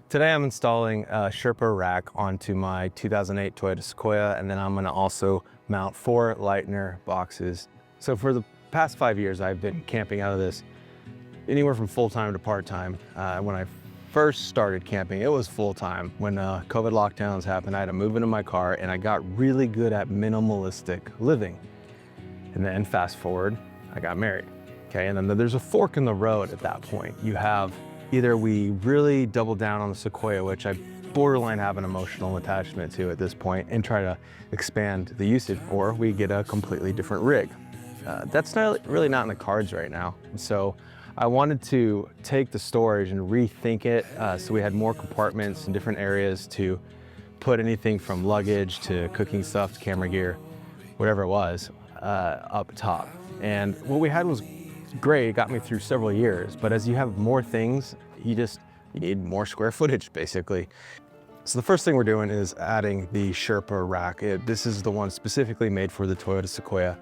Today I'm installing a Sherpa rack onto my 2008 Toyota Sequoia, and then I'm going to also mount 4 Leitner boxes. So for the past 5 years, I've been camping out of this anywhere from full-time to part-time. When I first started camping, it was full-time. When COVID lockdowns happened, I had to move into my car, and I got really good at minimalistic living. And then fast forward, I got married. Okay, and then there's a fork in the road at that point. You have either we really double down on the Sequoia, which I borderline have an emotional attachment to at this point, and try to expand the usage, or we get a completely different rig. That's really not in the cards right now. So I wanted to take the storage and rethink it so we had more compartments in different areas to put anything from luggage to cooking stuff to camera gear, whatever it was, up top. And what we had was great, it got me through several years, but as you have more things, you need more square footage, basically. So the first thing we're doing is adding the Sherpa rack. This is the one specifically made for the Toyota Sequoia,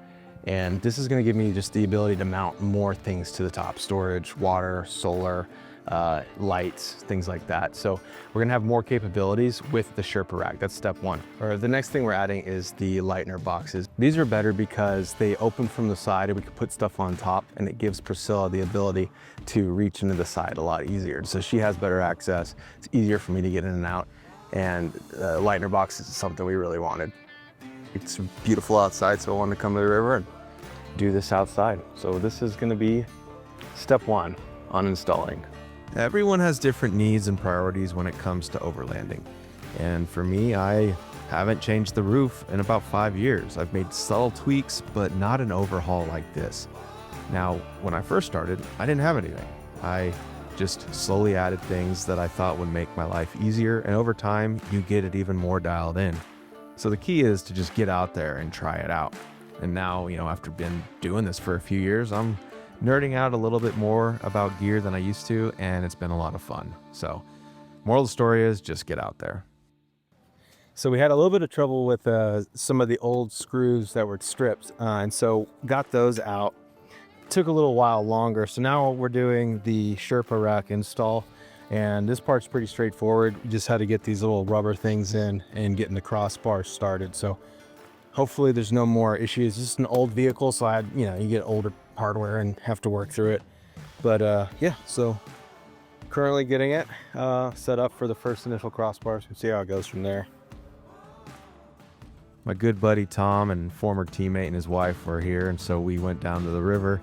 and this is gonna give me just the ability to mount more things to the top: storage, water, solar, lights, things like that. So we're gonna have more capabilities with the Sherpa rack. That's step one. Or the next thing we're adding is the Leitner boxes. These are better because they open from the side and we can put stuff on top, and it gives Priscilla the ability to reach into the side a lot easier. So she has better access. It's easier for me to get in and out. And Leitner boxes is something we really wanted. It's beautiful outside, so I wanted to come to the river and do this outside. So this is gonna be step one on installing. Everyone has different needs and priorities when it comes to overlanding. And for me, I haven't changed the roof in about 5 years. I've made subtle tweaks, but not an overhaul like this. Now, when I first started, I didn't have anything. I just slowly added things that I thought would make my life easier, and over time, you get it even more dialed in. So the key is to just get out there and try it out. And now, after been doing this for a few years, I'm nerding out a little bit more about gear than I used to, and it's been a lot of fun. So moral of the story is just get out there. So we had a little bit of trouble with some of the old screws that were stripped, and so got those out. Took a little while longer. So now we're doing the Sherpa rack install, and this part's pretty straightforward. You just had to get these little rubber things in and getting the crossbar started. So hopefully there's no more issues. This is an old vehicle, so you get older hardware and have to work through it. But yeah, so currently getting it set up for the first initial crossbars. We'll see how it goes from there. My good buddy Tom and former teammate and his wife were here, and so we went down to the river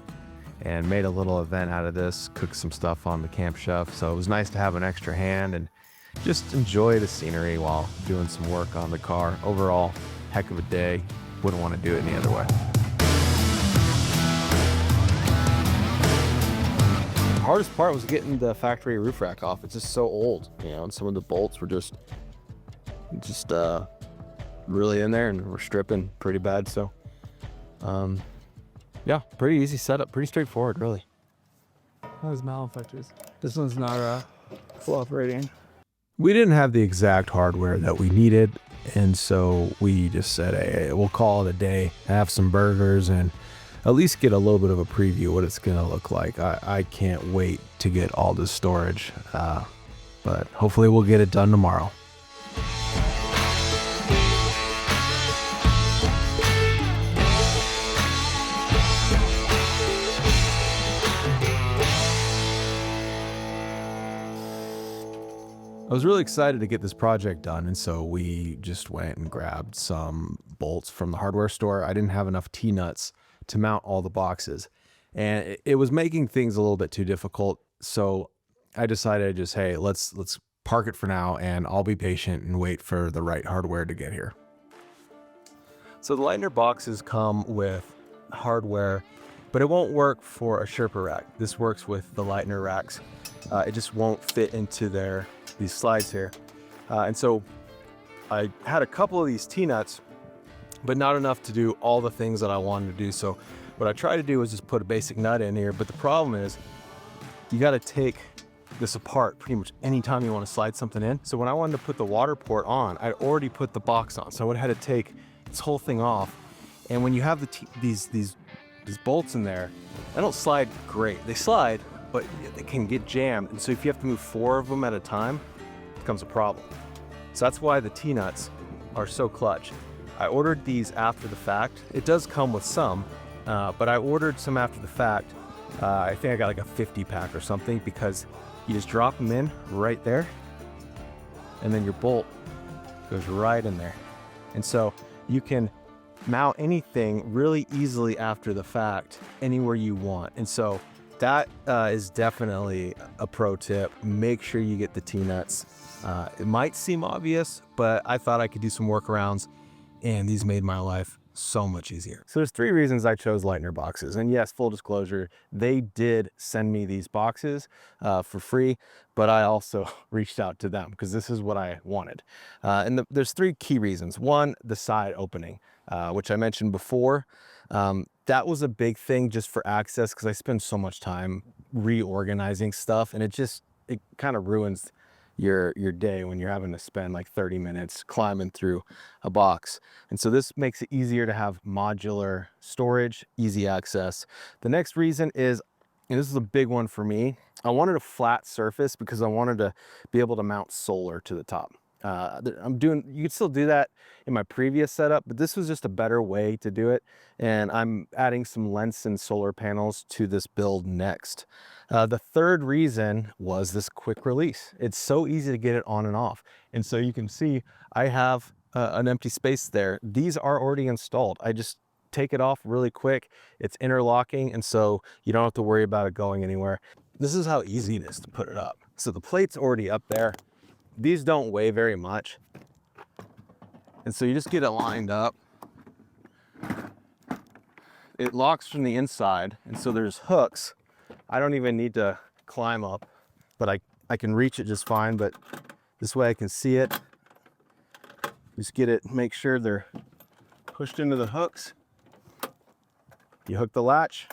and made a little event out of this, cooked some stuff on the camp chef. So it was nice to have an extra hand and just enjoy the scenery while doing some work on the car. Overall, heck of a day. Wouldn't want to do it any other way. The hardest part was getting the factory roof rack off. It's just so old, and some of the bolts were just really in there, and we're stripping pretty bad. So yeah, pretty easy setup, pretty straightforward, really. Those malefactors. This one's not full operating. We didn't have the exact hardware that we needed, and so we just said, hey, we'll call it a day, have some burgers, and at least get a little bit of a preview of what it's gonna look like. I can't wait to get all this storage, but hopefully we'll get it done tomorrow. I was really excited to get this project done, and so we just went and grabbed some bolts from the hardware store. I didn't have enough T-nuts to mount all the boxes, and it was making things a little bit too difficult. So I decided just, hey, let's park it for now, and I'll be patient and wait for the right hardware to get here. So the Leitner boxes come with hardware, but it won't work for a Sherpa rack. This works with the Leitner racks. It just won't fit into these slides here. And so I had a couple of these T-nuts, but not enough to do all the things that I wanted to do. So what I tried to do was just put a basic nut in here, but the problem is you got to take this apart pretty much anytime you want to slide something in. So when I wanted to put the water port on, I'd already put the box on. So I would have had to take this whole thing off. And when you have these bolts in there, they don't slide great. They slide, but they can get jammed. And so if you have to move 4 of them at a time, becomes a problem. So that's why the T-nuts are so clutch. I ordered these after the fact. It does come with some, but I ordered some after the fact. I think I got like a 50 pack or something, because you just drop them in right there, and then your bolt goes right in there. And so you can mount anything really easily after the fact anywhere you want. And so that is definitely a pro tip. Make sure you get the T-nuts. It might seem obvious, but I thought I could do some workarounds, and these made my life so much easier. So there's 3 reasons I chose Leitner boxes. And yes, full disclosure, they did send me these boxes for free, but I also reached out to them because this is what I wanted. There's 3 key reasons. One, the side opening, which I mentioned before. That was a big thing just for access, because I spend so much time reorganizing stuff, and it kind of ruins your day when you're having to spend like 30 minutes climbing through a box. And so this makes it easier to have modular storage, easy access. The next reason is, and this is a big one for me, I wanted a flat surface because I wanted to be able to mount solar to the top. You could still do that in my previous setup, but this was just a better way to do it. And I'm adding some Lenson solar panels to this build next. The third reason was this quick release. It's so easy to get it on and off. And so you can see I have an empty space there. These are already installed. I just take it off really quick. It's interlocking, and so you don't have to worry about it going anywhere. This is how easy it is to put it up. So the plate's already up there. These don't weigh very much. And so you just get it lined up. It locks from the inside, and so there's hooks. I don't even need to climb up, but I can reach it just fine, but this way I can see it. Just get it, make sure they're pushed into the hooks. You hook the latch.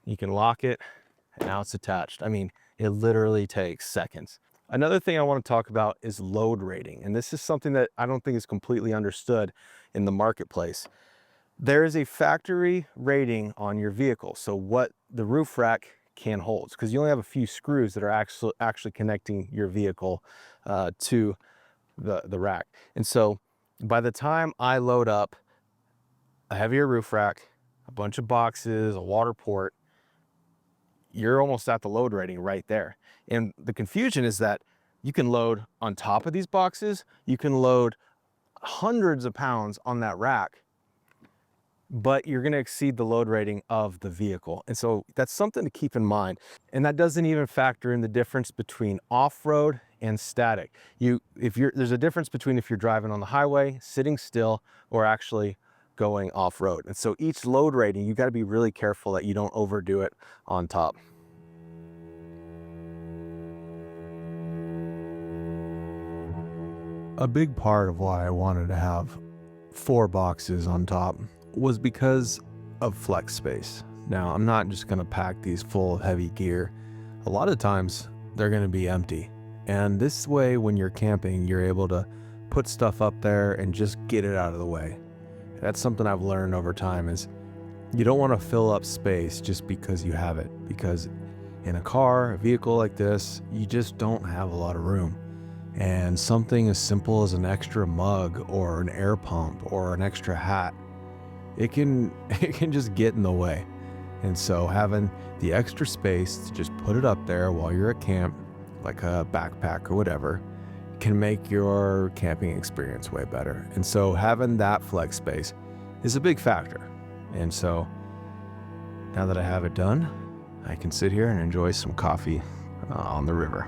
You can lock it, and now it's attached. I mean, it literally takes seconds. Another thing I want to talk about is load rating. And this is something that I don't think is completely understood in the marketplace. There is a factory rating on your vehicle. So what the roof rack can hold, because you only have a few screws that are actually connecting your vehicle to the rack. And so by the time I load up a heavier roof rack, a bunch of boxes, a water port, you're almost at the load rating right there. And the confusion is that you can load on top of these boxes, you can load hundreds of pounds on that rack, but you're gonna exceed the load rating of the vehicle. And so that's something to keep in mind. And that doesn't even factor in the difference between off-road and static. There's a difference between if you're driving on the highway, sitting still, or actually going off-road. And so each load rating, you gotta be really careful that you don't overdo it on top. A big part of why I wanted to have 4 boxes on top was because of flex space. Now, I'm not just gonna pack these full of heavy gear. A lot of times they're gonna be empty. And this way, when you're camping, you're able to put stuff up there and just get it out of the way. That's something I've learned over time, is you don't want to fill up space just because you have it, because in a car, a vehicle like this, you just don't have a lot of room. And something as simple as an extra mug or an air pump or an extra hat, it can just get in the way. And so having the extra space to just put it up there while you're at camp, like a backpack or whatever, can make your camping experience way better. And so having that flex space is a big factor. And so now that I have it done, I can sit here and enjoy some coffee on the river.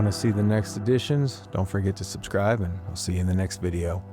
Want to see the next editions? Don't forget to subscribe, and I'll see you in the next video.